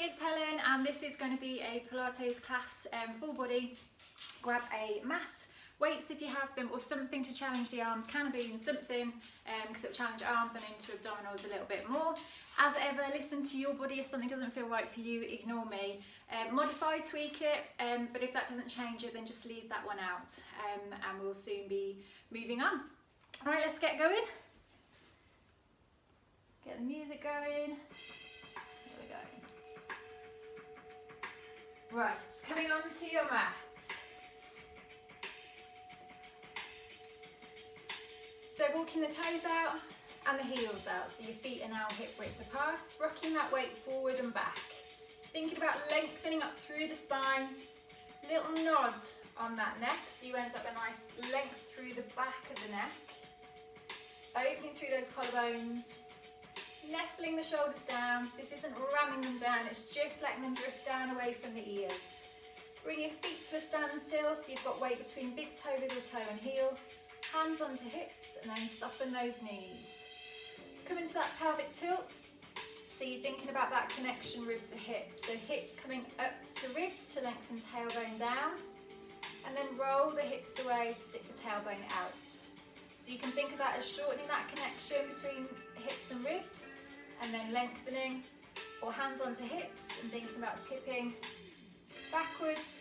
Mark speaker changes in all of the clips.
Speaker 1: it's Helen and this is going to be a Pilates class, full body. Grab a mat, weights if you have them, or something to challenge the arms. Can be in something because it will challenge arms and into abdominals a little bit more. As ever, listen to your body. If something doesn't feel right for you, ignore me. Modify, tweak it, but if that doesn't change it, then just leave that one out, and we'll soon be moving on. All right, let's get going. Get the music going. Here we go. Right, coming onto your mat. So walking the toes out and the heels out, so your feet are now hip width apart, rocking that weight forward and back. Thinking about lengthening up through the spine, little nod on that neck, so you end up a nice length through the back of the neck, opening through those collarbones, nestling the shoulders down. This isn't ramming them down, it's just letting them drift down away from the ears. Bring your feet to a standstill, so you've got weight between big toe, little toe and heel. Hands onto hips and then soften those knees. Come into that pelvic tilt. So you're thinking about that connection rib to hip. So hips coming up to ribs to lengthen tailbone down. And then roll the hips away, stick the tailbone out. So you can think of that as shortening that connection between hips and ribs and then lengthening, or hands onto hips and thinking about tipping backwards,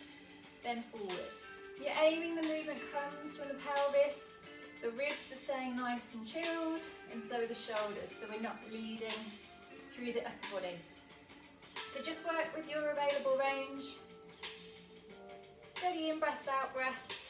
Speaker 1: then forwards. You're aiming, the movement comes from the pelvis. The ribs are staying nice and chilled, and so are the shoulders, so we're not leading through the upper body. So just work with your available range. Steady in breaths, out breaths.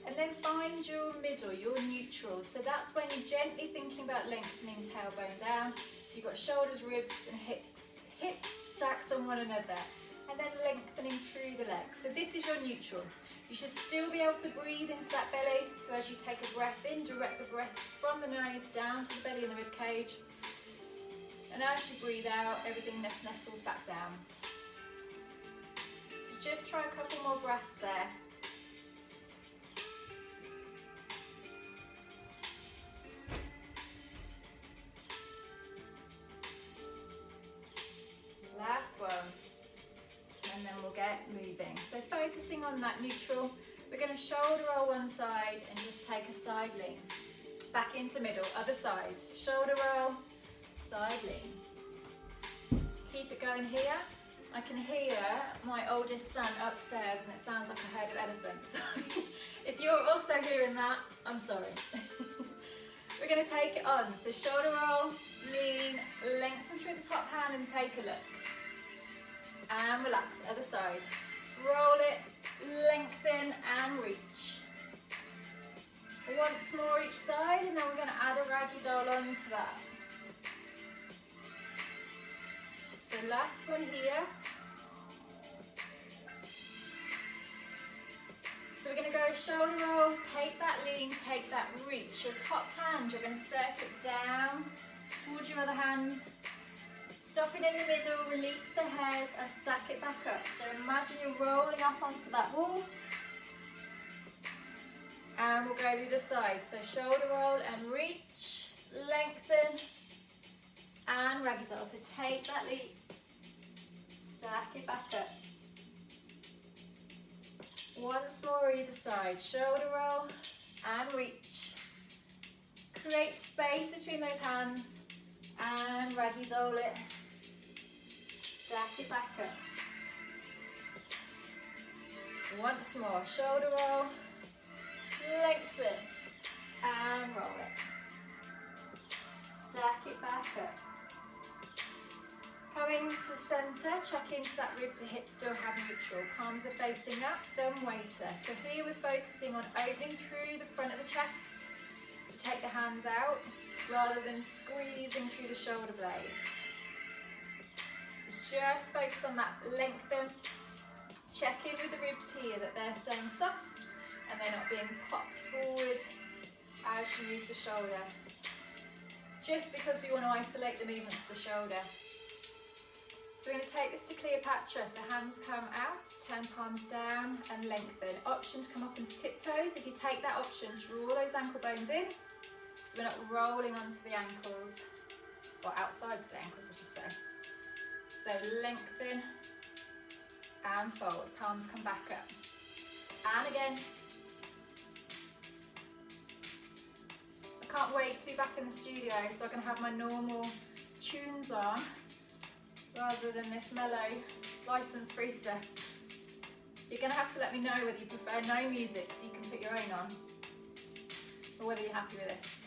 Speaker 1: And then find your middle, your neutral. So that's when you're gently thinking about lengthening tailbone down. So you've got shoulders, ribs and hips stacked on one another. And then lengthening through the legs. So this is your neutral. You should still be able to breathe into that belly. So as you take a breath in, direct the breath from the nose down to the belly and the rib cage. And as you breathe out, everything nestles back down. So just try a couple more breaths there. Last one. And then we'll get moving. So focusing on that neutral, we're going to shoulder roll one side and just take a side lean. Back into middle, other side. Shoulder roll, side lean. Keep it going here. I can hear my oldest son upstairs and it sounds like a herd of elephants. So if you're also hearing that, I'm sorry. We're going to take it on. So shoulder roll, lean, lengthen through the top hand and take a look. And relax, other side. Roll it, lengthen and reach. Once more each side, and then we're going to add a raggy doll onto that. So last one here. So we're going to go shoulder roll, take that lean, take that reach. Your top hand, you're going to circle it down towards your other hand. Stopping in the middle, release the head and stack it back up. So imagine you're rolling up onto that wall. And we'll go to the side. So shoulder roll and reach, lengthen and raggy doll. So take that leap, stack it back up. Once more either side. Shoulder roll and reach. Create space between those hands and raggy doll it. Stack it back up. Once more, shoulder roll, lengthen, and roll it. Stack it back up. Coming to centre, check into that rib to hip, still have neutral. Palms are facing up, dumb waiter. So here we're focusing on opening through the front of the chest to take the hands out, rather than squeezing through the shoulder blades. Just focus on that lengthen. Check in with the ribs here that they're staying soft and they're not being popped forward as you move the shoulder. Just because we want to isolate the movement to the shoulder. So we're going to take this to Cleopatra. So hands come out, turn palms down and lengthen. Option to come up into tiptoes. If you take that option, draw those ankle bones in. So we're not rolling onto the ankles, or outside the ankles I should say. So lengthen and fold, palms come back up. And again. I can't wait to be back in the studio so I can have my normal tunes on rather than this mellow license-free stuff. You're going to have to let me know whether you prefer no music so you can put your own on, or whether you're happy with this.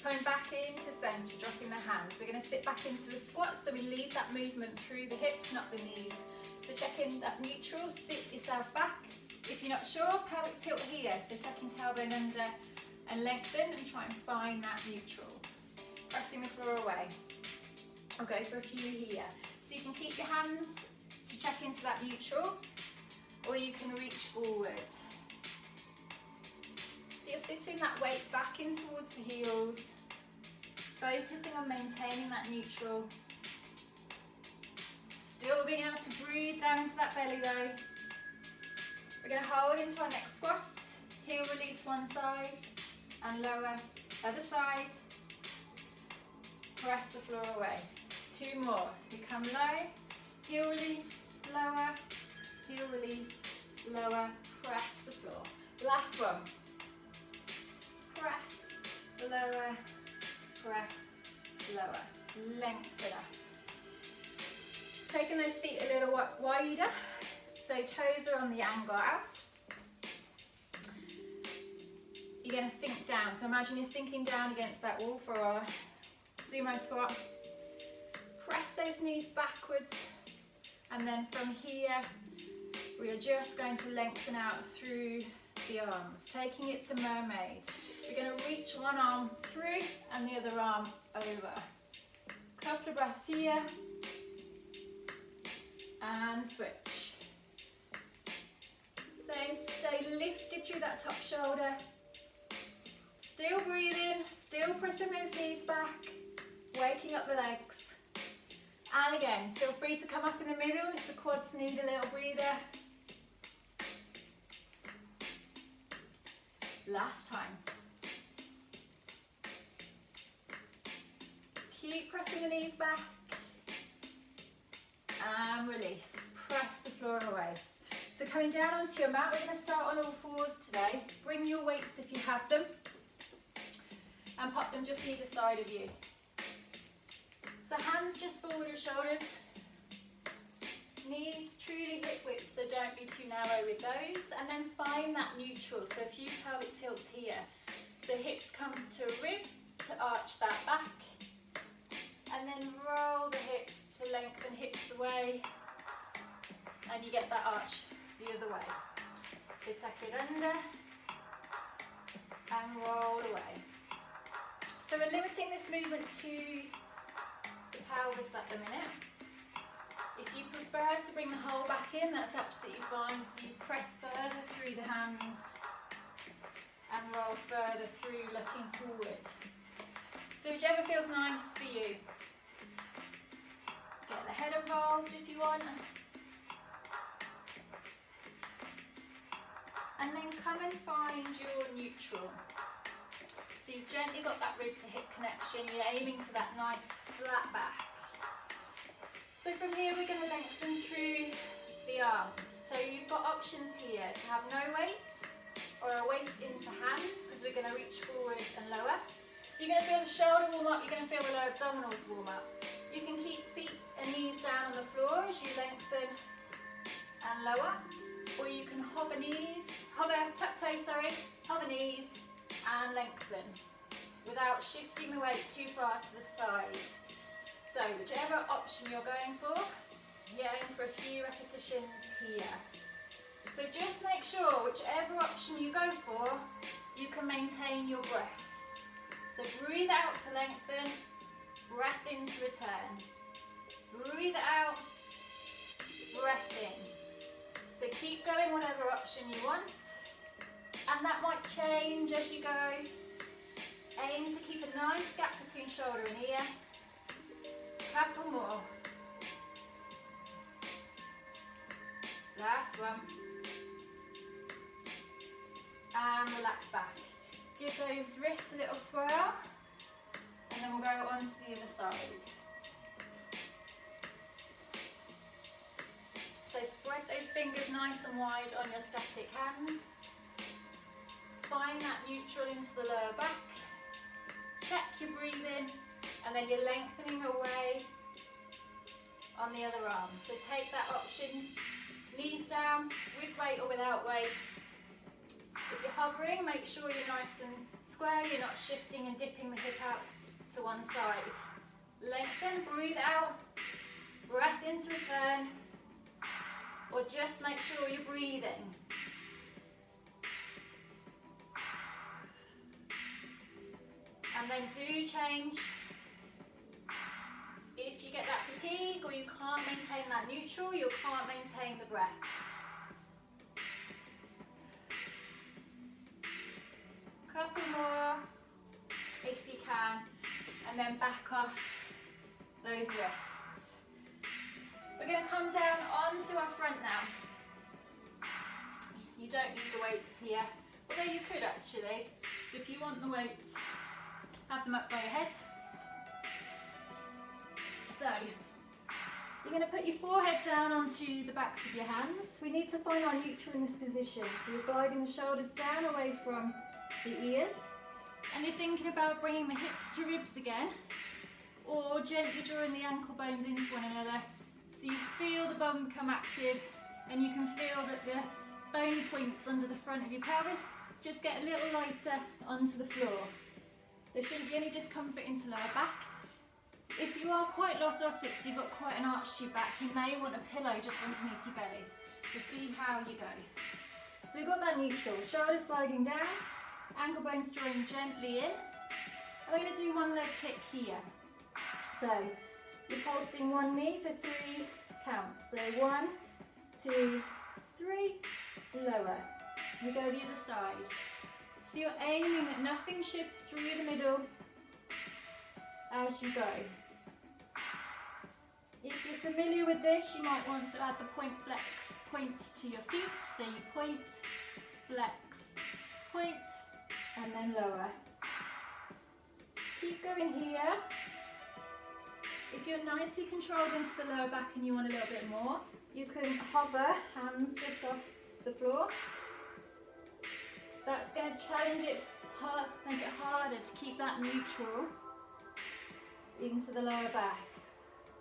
Speaker 1: Coming back into centre, dropping the hands. We're going to sit back into a squat, so we lead that movement through the hips, not the knees. So check in that neutral, sit yourself back. If you're not sure, pelvic tilt here, so tuck your tailbone under and lengthen and try and find that neutral. Pressing the floor away. I'll go for a few here. So you can keep your hands to check into that neutral, or you can reach forward. So you're sitting that weight back in towards the heels, focusing on maintaining that neutral. Still being able to breathe down into that belly though. We're going to hold into our next squat. Heel release one side and lower, other side. Press the floor away. 2 more. To become low, heel release, lower, heel release, lower, press the floor. Last one. Press, lower, press, lower. Lengthen up. Taking those feet a little wider, so toes are on the angle out. You're going to sink down, so imagine you're sinking down against that wall for a sumo squat. Press those knees backwards, and then from here we are just going to lengthen out through the arms, taking it to mermaid. We're going to reach one arm through and the other arm over. Couple of breaths here, and switch. Same, stay lifted through that top shoulder. Still breathing, still pressing those knees back, waking up the legs. And again, feel free to come up in the middle if the quads need a little breather. Last time. Keep pressing the knees back. And release. Press the floor away. So coming down onto your mat, we're going to start on all fours today. Bring your weights if you have them. And pop them just either side of you. So hands just forward of shoulders. Knees truly hip width, so don't be too narrow with those. And then find that neutral, so a few pelvic tilts here. So hips comes to a rib to arch that back. And then roll the hips to lengthen hips away. And you get that arch the other way. So tuck it under and roll away. So we're limiting this movement to the pelvis at the minute. If you prefer to bring the whole back in, that's absolutely fine. So you press further through the hands and roll further through, looking forward. So whichever feels nice for you. Get the head involved if you want. And then come and find your neutral. So you've gently got that rib to hip connection. You're aiming for that nice flat back. So from here we're going to lengthen through the arms. So you've got options here to have no weight or a weight into hands, because we're going to reach forward and lower. So you're going to feel the shoulder warm up, you're going to feel the lower abdominals warm up. You can keep feet and knees down on the floor as you lengthen and lower, or you can hover tuck toes, hover knees and lengthen without shifting the weight too far to the side. So whichever option you're going for, you're aiming for a few repetitions here. So just make sure whichever option you go for, you can maintain your breath. So breathe out to lengthen, breath in to return. Breathe out, breath in. So keep going whatever option you want, and that might change as you go. Aim to keep a nice gap between shoulder and ear. Couple more. Last one. And relax back. Give those wrists a little swirl, and then we'll go on to the other side. fingers nice and wide on your static hand. Find that neutral into the lower back. Check your breathing, and then you're lengthening away on the other arm. So take that option, knees down, with weight or without weight. If you're hovering, make sure you're nice and square, you're not shifting and dipping the hip out to one side. Lengthen, breathe out, breath in to return, or just make sure you're breathing. And then do change if you get that fatigue or you can't maintain that neutral, you can't maintain the breath. Couple more if you can, and then back off those wrists. We're going to come down onto our front now. You don't need the weights here, although you could actually. So if you want the weights, have them up by your head. So, you're going to put your forehead down onto the backs of your hands. We need to find our neutral in this position. So you're gliding the shoulders down away from the ears. And you're thinking about bringing the hips to ribs again, or gently drawing the ankle bones into one another. So you feel the bum become active, and you can feel that the bony points under the front of your pelvis just get a little lighter onto the floor. There shouldn't be any discomfort into lower back. If you are quite lordotic, so you've got quite an arch to your back, you may want a pillow just underneath your belly. So see how you go. So we've got that neutral, shoulders sliding down, ankle bones drawing gently in. And we're going to do one leg kick here. So you're pulsing one knee for 3 counts. So 1, 2, 3, lower. We go the other side. So you're aiming that nothing shifts through the middle as you go. If you're familiar with this, you might want to add the point flex point to your feet. So you point, flex, point, and then lower. Keep going here. If you're nicely controlled into the lower back and you want a little bit more, you can hover, hands just off the floor. That's going to challenge it hard, make it harder to keep that neutral into the lower back.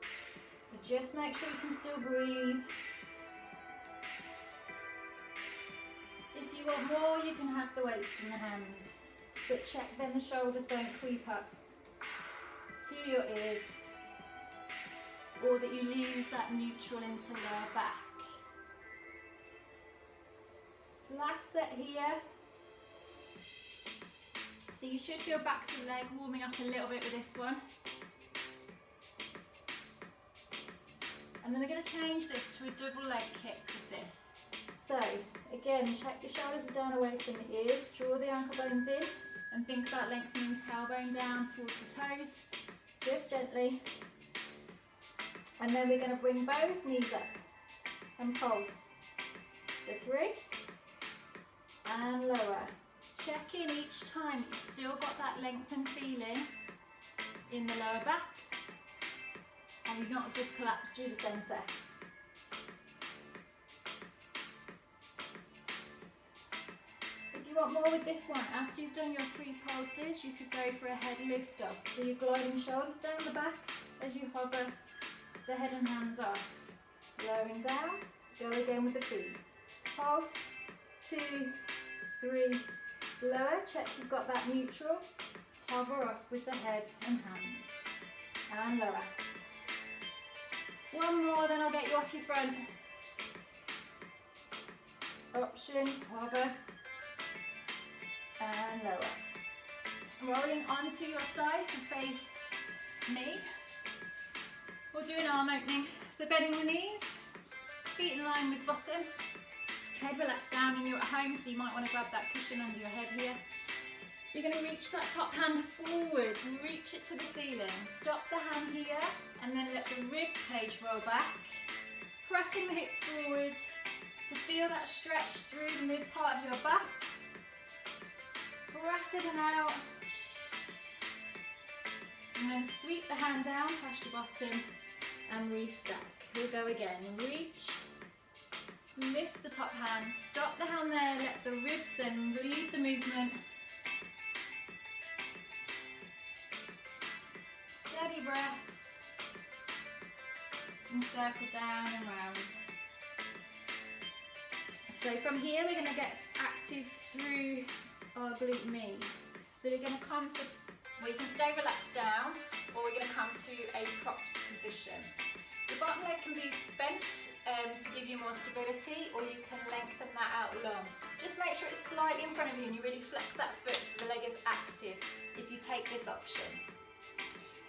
Speaker 1: So just make sure you can still breathe. If you want more, you can have the weights in the hand, but check then the shoulders don't creep up to your ears, or that you lose that neutral into lower back. Last set here. So you should feel back to the leg warming up a little bit with this one. And then we're going to change this to a double leg kick with this. So again, check your shoulders are down away from the ears, draw the ankle bones in, and think about lengthening the tailbone down towards the toes, just gently. And then we're going to bring both knees up and pulse. So 3 and lower. Check in each time that you've still got that lengthened feeling in the lower back and you've not just collapsed through the centre. If you want more with this one, after you've done your 3 pulses, you could go for a head lift up. So you're gliding shoulders down the back as you hover the head and hands off. Lowering down, go again with the feet. Pulse, 2, 3, lower, check you've got that neutral, hover off with the head and hands, and lower. One more, then I'll get you off your front. Option, hover, and lower. Rolling onto your side to face me. We'll do an arm opening, so bending the knees, feet in line with bottom. Head relaxed down, and you're at home, so you might want to grab that cushion under your head here. You're going to reach that top hand forward and reach it to the ceiling. Stop the hand here and then let the rib cage roll back. Pressing the hips forward to feel that stretch through the mid part of your back. Breath in and out. And then sweep the hand down past your bottom and restack. We'll go again. Reach. Lift the top hand, stop the hand there, let the ribs then lead the movement. Steady breaths. And circle down and round. So from here we're going to get active through our glute med. So we're going to come to, well, you can stay relaxed down, or we're going to come to a propped position. The bottom leg can be bent to give you more stability, or you can lengthen that out long. Just make sure it's slightly in front of you and you really flex that foot so the leg is active if you take this option.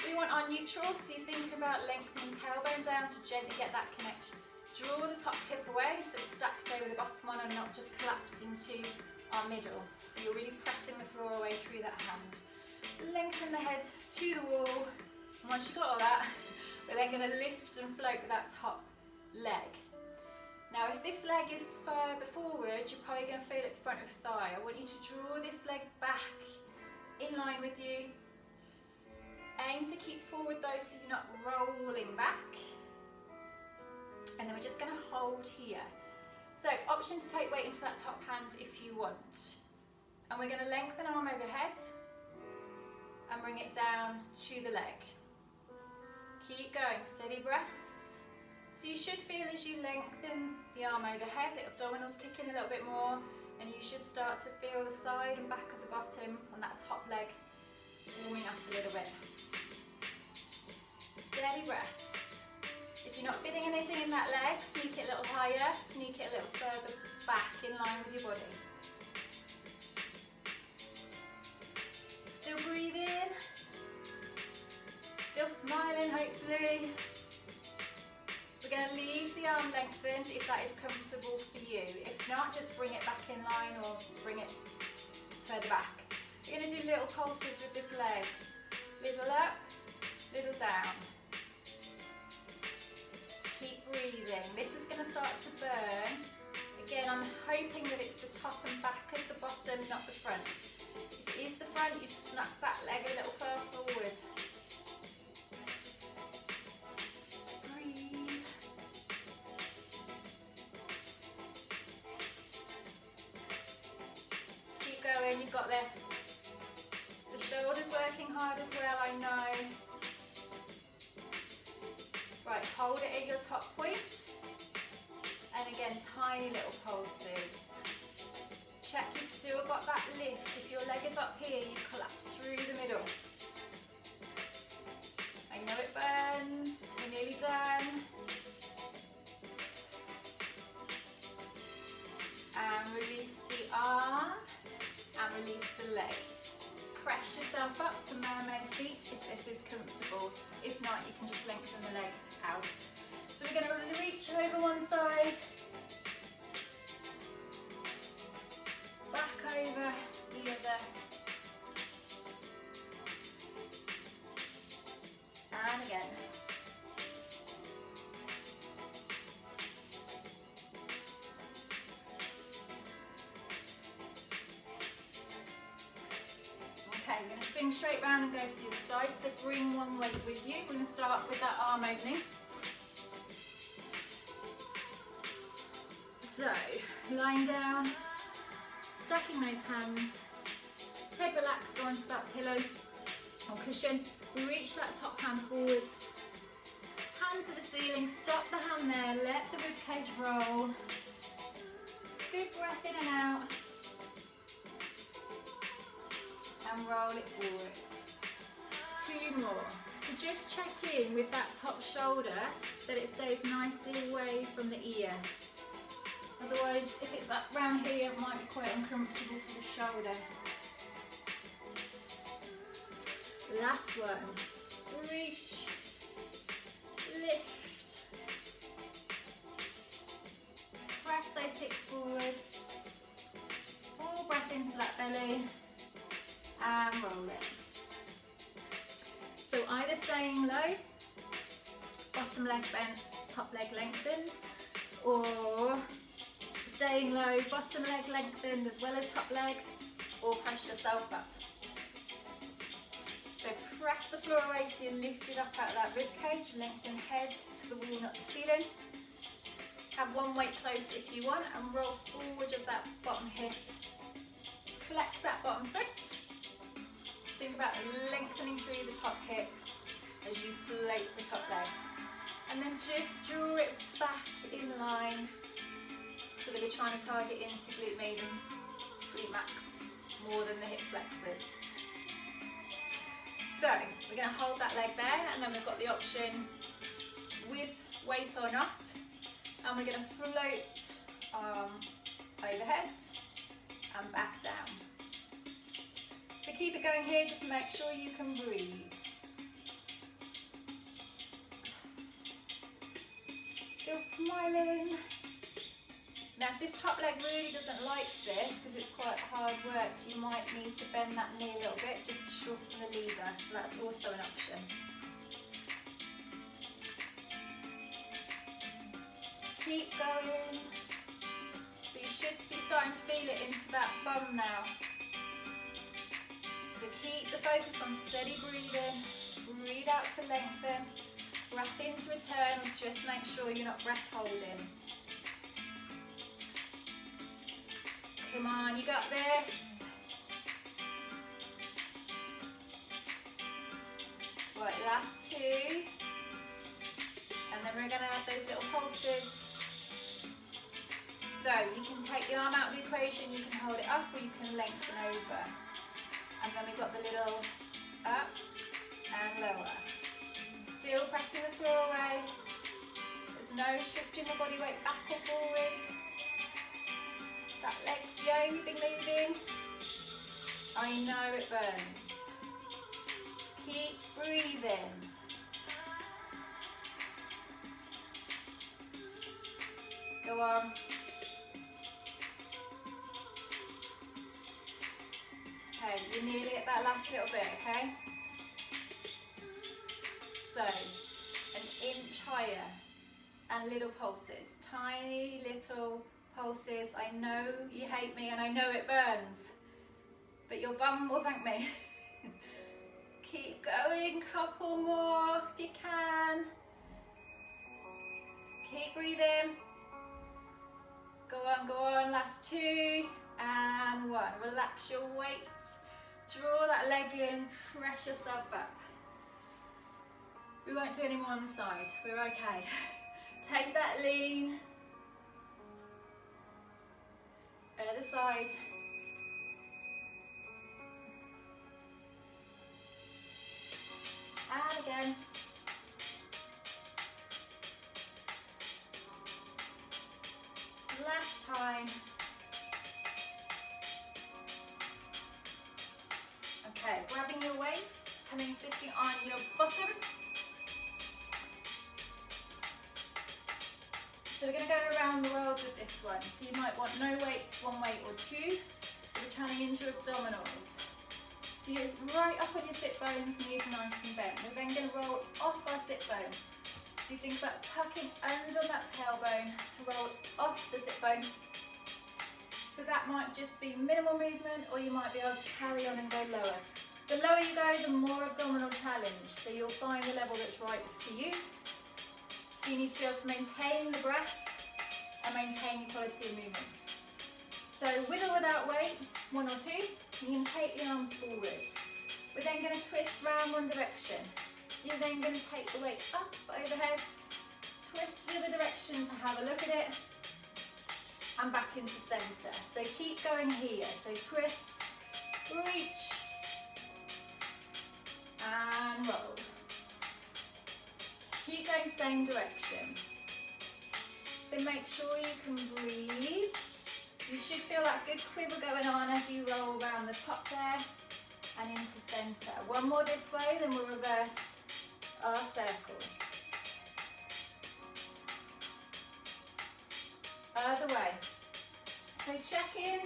Speaker 1: We want our neutral, so you're thinking about lengthening tailbone down to gently get that connection. Draw the top hip away so it's stacked over the bottom one and not just collapsed into our middle. So you're really pressing the floor away through that hand. Lengthen the head to the wall, and once you've got all that, we're then going to lift and float with that top leg. Now if this leg is further forward, you're probably going to feel it front of thigh. I want you to draw this leg back in line with you. Aim to keep forward though so you're not rolling back. And then we're just going to hold here. So option to take weight into that top hand if you want. And we're going to lengthen arm overhead and bring it down to the leg. Keep going, steady breaths. So you should feel as you lengthen the arm overhead, the abdominals kick in a little bit more, and you should start to feel the side and back of the bottom on that top leg warming up a little bit. Steady breaths. If you're not feeling anything in that leg, sneak it a little higher, sneak it a little further back in line with your body. Still breathing. Still smiling, hopefully. We're going to leave the arm lengthened if that is comfortable for you. If not, just bring it back in line or bring it further back. We're going to do little pulses with this leg. Little up, little down. Keep breathing. This is going to start to burn. Again, I'm hoping that it's the top and back of the bottom, not the front. If it is the front, you snap that leg a little further forward. You've got this. The shoulder's working hard as well, I know. Right, hold it at your top point. And again, tiny little pulses. Check you've still got that lift. If your leg is up here, you collapse through the middle. I know it burns. We're nearly done. And release the arm. And release the leg. Press yourself up to mermaid seat if this is comfortable. If not, you can just lengthen the leg out. So we're going to reach over one side, back over the other, and again. Swing straight round and go to the other side, so bring one weight with you. We're going to start with that arm opening. So, lying down, stacking those hands, head relaxed onto that pillow or cushion. We reach that top hand forward, hand to the ceiling, stop the hand there, let the ribcage roll. Big breath in and out. And roll it forward. 2 more. So just check in with that top shoulder that it stays nicely away from the ear. Otherwise, if it's up round here, it might be quite uncomfortable for the shoulder. Last one. Reach, lift. Press those hips forward. Full breath into that belly. And roll it. So either staying low, bottom leg bent, top leg lengthened, or staying low, bottom leg lengthened as well as top leg, or press yourself up. So press the floor away so you're lifted up out of that rib cage, lengthen head to the wall, not the ceiling. Have one weight close if you want and roll forward of that bottom hip. Flex that bottom foot. Think about lengthening through the top hip as you float the top leg. And then just draw it back in line so that we're trying to target into glute med and glute max more than the hip flexors. So we're going to hold that leg there, and then we've got the option with weight or not, and we're going to float overhead and back down. So keep it going here, just make sure you can breathe. Still smiling. Now if this top leg really doesn't like this, because it's quite hard work, you might need to bend that knee a little bit just to shorten the lever, so that's also an option. Keep going. So you should be starting to feel it into that bum now. So keep the focus on steady breathing. Breathe out to lengthen. Breath in to return, just make sure you're not breath holding. Come on, you got this. Right, last two. And then we're going to have those little pulses. So you can take the arm out of the equation, you can hold it up or you can lengthen over. And then we've got the little up and lower. Still pressing the floor away. There's no shifting the body weight back or forward. That leg's the only thing moving. I know it burns. Keep breathing. Go on. Okay, you're nearly at that last little bit, okay? So, an inch higher and little pulses, tiny little pulses. I know you hate me and I know it burns, but your bum will thank me. Keep going, couple more if you can. Keep breathing. Go on, last two and one. Relax your weight, draw that leg in, press yourself up. We won't do any more on the side, we're okay. Take that lean. Other side. And again. Last time. Okay, grabbing your weights, sitting on your bottom. So we're going to go around the world with this one. So you might want no weights, one weight or two. So we're turning into abdominals. So you're right up on your sit bones, knees nice and bent. We're then going to roll off our sit bone. So you think about tucking under that tailbone to roll off the sit bone. So that might just be minimal movement, or you might be able to carry on and go lower. The lower you go, the more abdominal challenge. So you'll find the level that's right for you. So you need to be able to maintain the breath and maintain your quality of movement. So with or without weight, one or two, you can take the arms forward. We're then going to twist round one direction. You're then going to take the weight up overhead, twist the other direction to have a look at it, and back into centre. So keep going here. So twist, reach, and roll. Keep going same direction. So make sure you can breathe. You should feel that good quiver going on as you roll around the top there and into centre. One more this way, then we'll reverse our circle. Other way. So check in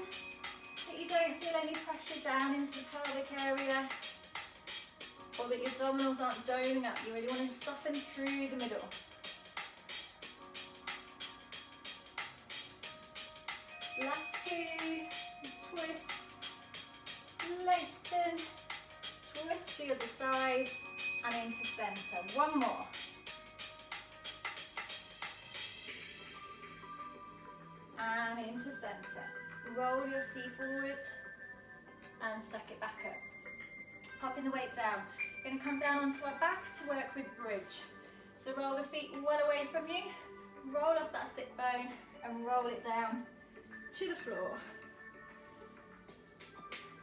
Speaker 1: that you don't feel any pressure down into the pelvic area, or that your abdominals aren't doming up. You really want to soften through the middle. Last two, twist, lengthen, twist the other side and into centre. One more. roll your seat forward and stack it back up. Popping the weight down. We're going to come down onto our back to work with bridge. So roll the feet well away from you, roll off that sit bone and roll it down to the floor.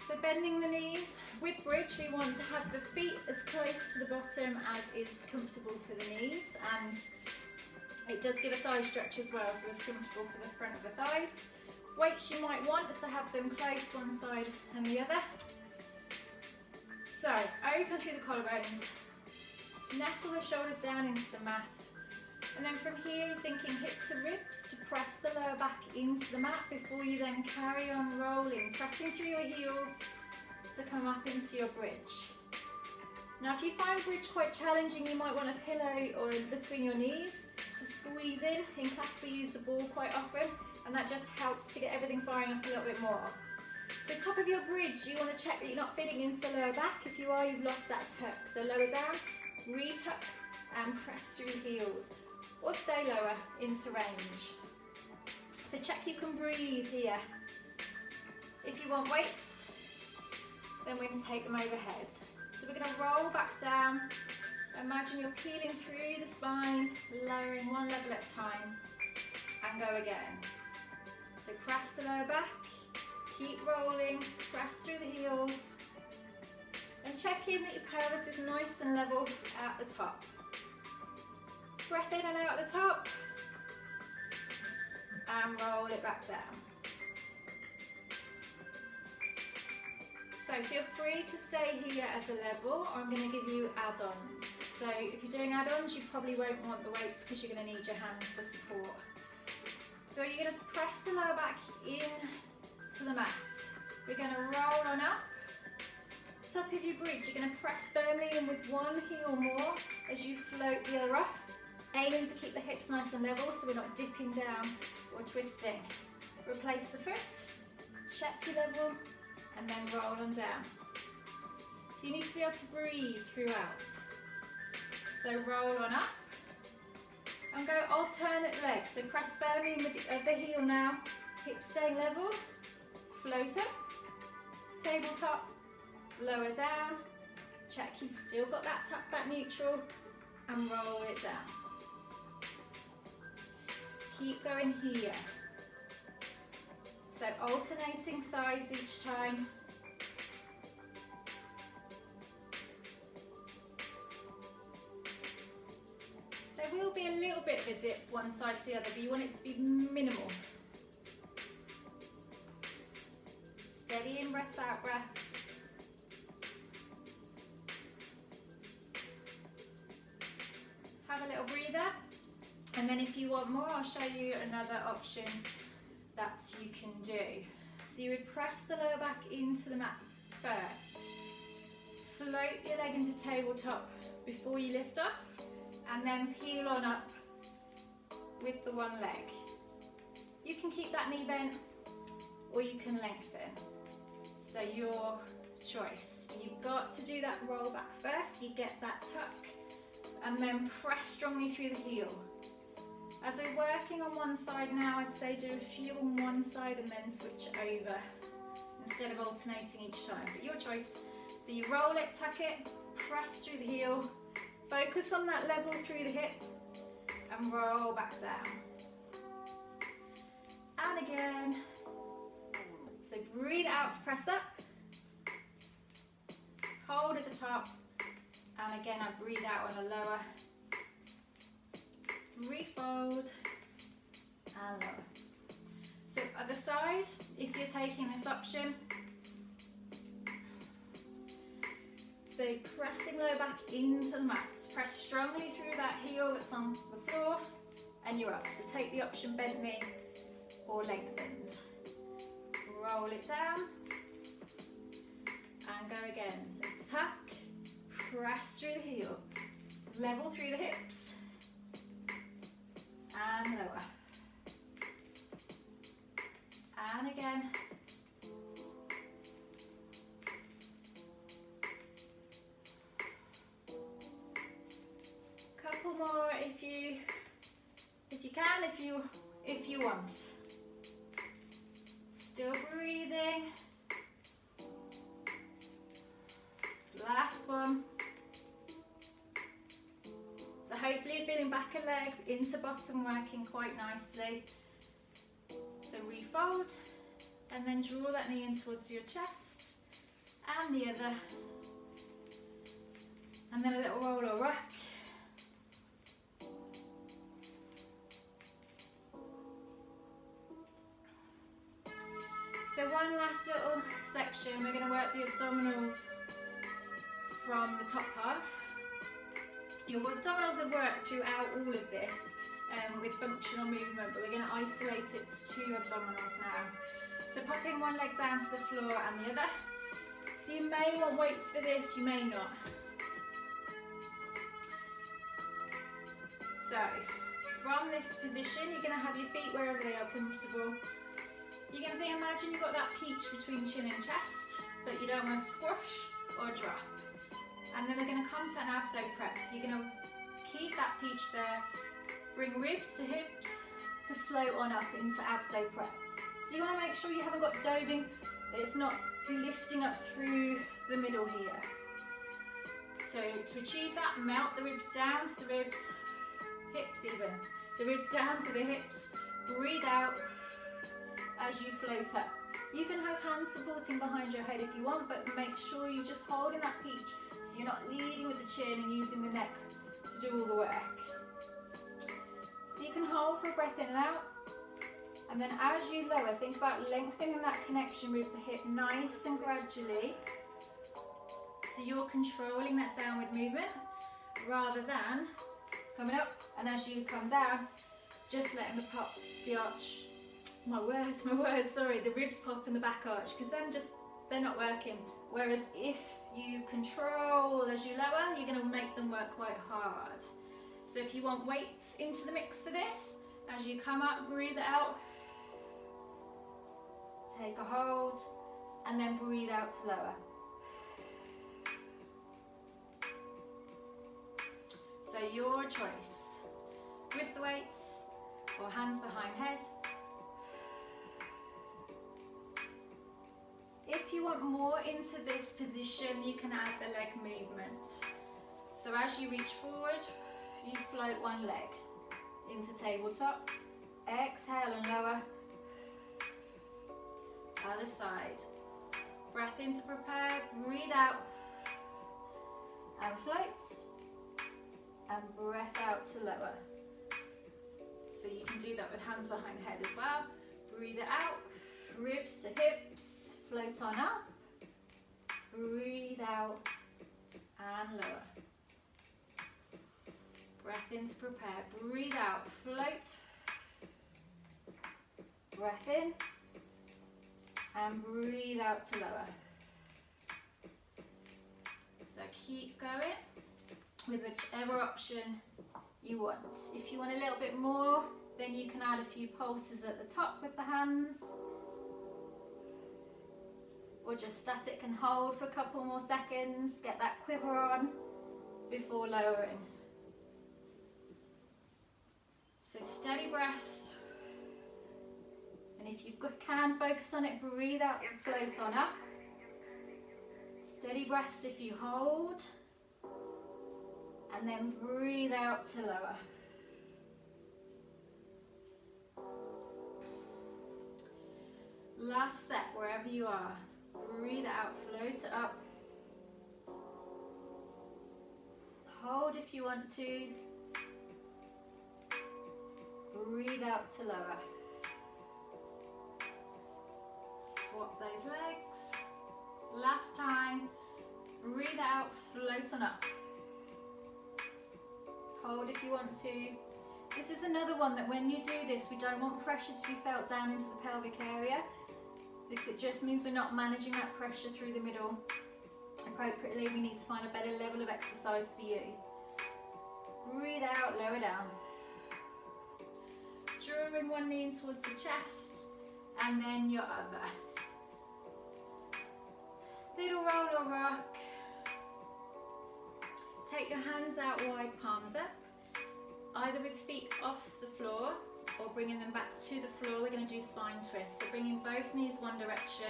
Speaker 1: So bending the knees. With bridge, we want to have the feet as close to the bottom as is comfortable for the knees, and it does give a thigh stretch as well, so it's comfortable for the front of the thighs. Weights you might want is to have them close one side and the other. So open through the collarbones, nestle the shoulders down into the mat, and then from here you're thinking hip to ribs to press the lower back into the mat before you then carry on rolling, pressing through your heels to come up into your bridge. Now if you find bridge quite challenging, you might want a pillow or in between your knees to squeeze in. In class we use the ball quite often, and that just helps to get everything firing up a little bit more. So top of your bridge, you want to check that you're not feeding into the lower back. If you are, you've lost that tuck. So lower down, re-tuck and press through the heels, or stay lower into range. So check you can breathe here. If you want weights, then we're going to take them overhead. So we're going to roll back down. Imagine you're peeling through the spine, lowering one level at a time, and go again. So press the lower back, keep rolling, press through the heels, and check in that your pelvis is nice and level at the top. Breath in and out at the top, and roll it back down. So feel free to stay here as a level, or I'm going to give you add-ons. So if you're doing add-ons, you probably won't want the weights because you're going to need your hands for support. So you're going to press the lower back in to the mat. We're going to roll on up. Top of your bridge, you're going to press firmly in with one heel more as you float the other off, aiming to keep the hips nice and level so we're not dipping down or twisting. Replace the foot, check your level, and then roll on down. So you need to be able to breathe throughout. So roll on up and go alternate legs. So press firmly in with the other heel now, hips staying level, float up, tabletop, lower down, check you've still got that tap back neutral, and roll it down. Keep going here. So alternating sides each time. There will be a little bit of a dip one side to the other, but you want it to be minimal. Steady in breaths, out breaths. Have a little breather, and then if you want more, I'll show you another option that you can do. So you would press the lower back into the mat first. Float your leg into tabletop before you lift up, and then peel on up with the one leg. You can keep that knee bent, or you can lengthen. So your choice. You've got to do that roll back first. You get that tuck, and then press strongly through the heel. As we're working on one side now, I'd say do a few on one side and then switch over instead of alternating each time, but your choice. So you roll it, tuck it, press through the heel, focus on that level through the hip, and roll back down. And again. So breathe out to press up, hold at the top, and again I breathe out on a lower, refold, and lower. So other side, if you're taking this option, so pressing lower back into the mat, press strongly through that heel that's on the floor, and you're up. So take the option bent knee or lengthened. Roll it down, and go again. So tuck, press through the heel, level through the hips, and lower. And again. Couple more if you can, if you want. Still breathing. Last one. So hopefully you're feeling back a leg into bottom working quite nicely. So refold and then draw that knee in towards your chest and the other. And then a little roll or rock. So one last little section, we're going to work the abdominals from the top half. Your abdominals have worked throughout all of this with functional movement, but we're going to isolate it to 2 abdominals now. So popping one leg down to the floor and the other. So you may want weights for this, you may not. So from this position, you're going to have your feet wherever they are comfortable. You're going to imagine you've got that peach between chin and chest, but you don't want to squash or drop. And then we're going to come to an abdo prep. So you're going to keep that peach there, bring ribs to hips to float on up into abdo prep. So you want to make sure you haven't got dobing, that it's not lifting up through the middle here. So to achieve that, melt the ribs down to the ribs, hips even. The ribs down to the hips, breathe out as you float up. You can have hands supporting behind your head if you want, but make sure you're just holding that peach so you're not leading with the chin and using the neck to do all the work. So you can hold for a breath in and out, and then as you lower, think about lengthening that connection rib to hip nice and gradually, so you're controlling that downward movement rather than coming up, and as you come down, just letting the arch, the ribs pop in the back arch, because then they're not working. Whereas if you control as you lower, you're going to make them work quite hard. So if you want weights into the mix for this, as you come up, breathe out, take a hold, and then breathe out to lower. So your choice, with the weights or hands behind head. If you want more into this position, you can add a leg movement. So as you reach forward, you float one leg into tabletop, exhale and lower, other side. Breath in to prepare, breathe out and float, and breath out to lower. So you can do that with hands behind head as well. Breathe it out, ribs to hips, float on up, breathe out and lower. Breath in to prepare, breathe out, float, breath in, and breathe out to lower. So keep going with whichever option you want. If you want a little bit more, then you can add a few pulses at the top with the hands, or just static and hold for a couple more seconds, get that quiver on before lowering. So steady breath, and if you can focus on it, breathe out to float on up. Steady breaths if you hold, and then breathe out to lower. Last set, wherever you are. Breathe out, float up. Hold if you want to. Breathe out to lower. Swap those legs. Last time. Breathe out, float on up. Hold if you want to. This is another one that when you do this, we don't want pressure to be felt down into the pelvic area, because it just means we're not managing that pressure through the middle appropriately. We need to find a better level of exercise for you. Breathe out, lower down. Drawing one knee in towards the chest, and then your other. Little roll or rock. Take your hands out wide, palms up, either with feet off the floor or bringing them back to the floor. We're going to do spine twists. So bringing both knees one direction,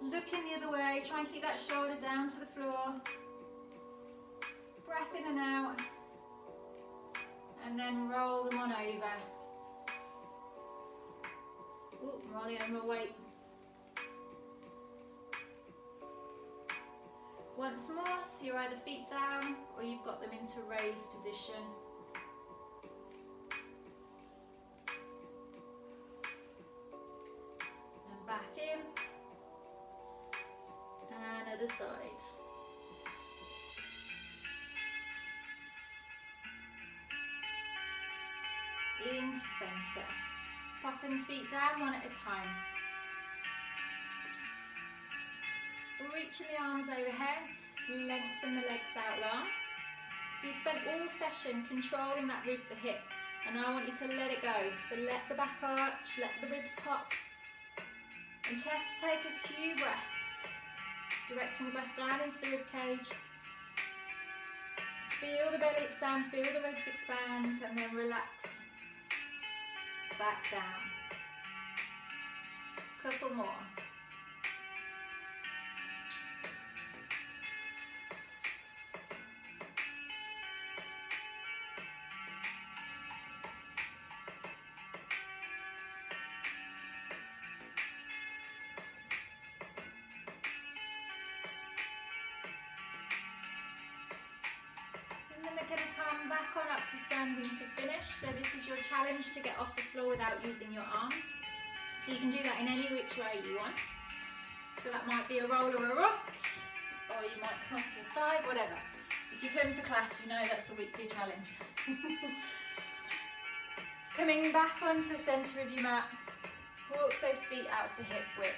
Speaker 1: looking the other way, try and keep that shoulder down to the floor. Breath in and out. And then roll them on over. Ooh, rolling over weight. Once more, so you're either feet down or you've got them into raised position. And back in. And other side. Into centre. Popping the feet down one at a time. Reaching the arms overhead, lengthen the legs out long. So you spent all session controlling that rib to hip, and now I want you to let it go. So let the back arch, let the ribs pop, and just take a few breaths, directing the breath down into the rib cage. Feel the belly expand, feel the ribs expand, and then relax back down. Couple more. We're going to come back on up to standing to finish. So this is your challenge to get off the floor without using your arms. So you can do that in any which way you want. So that might be a roll or a rock, or you might come to the side, whatever. If you come to class, you know that's a weekly challenge. Coming back onto the centre of your mat, walk those feet out to hip width.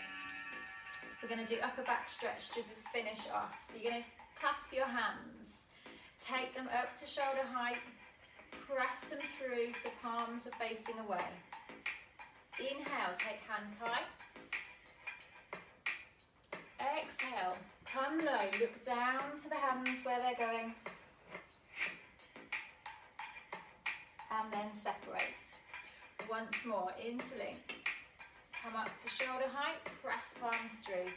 Speaker 1: We're going to do upper back stretch just as finish off. So you're going to clasp your hands. Take them up to shoulder height, press them through so palms are facing away. Inhale, take hands high. Exhale, come low, look down to the hands where they're going. And then separate. Once more, interlink. Come up to shoulder height, press palms through.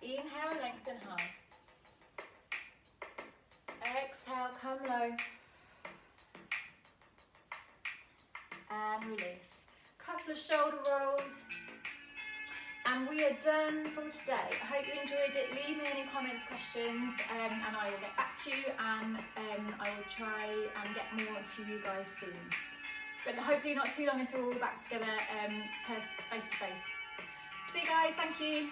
Speaker 1: Inhale, lengthen high. Exhale, come low. And release. Couple of shoulder rolls. And we are done for today. I hope you enjoyed it. Leave me any comments, questions, and I will get back to you, and I will try and get more to you guys soon. But hopefully not too long until we're all back together face to face. See you guys, thank you.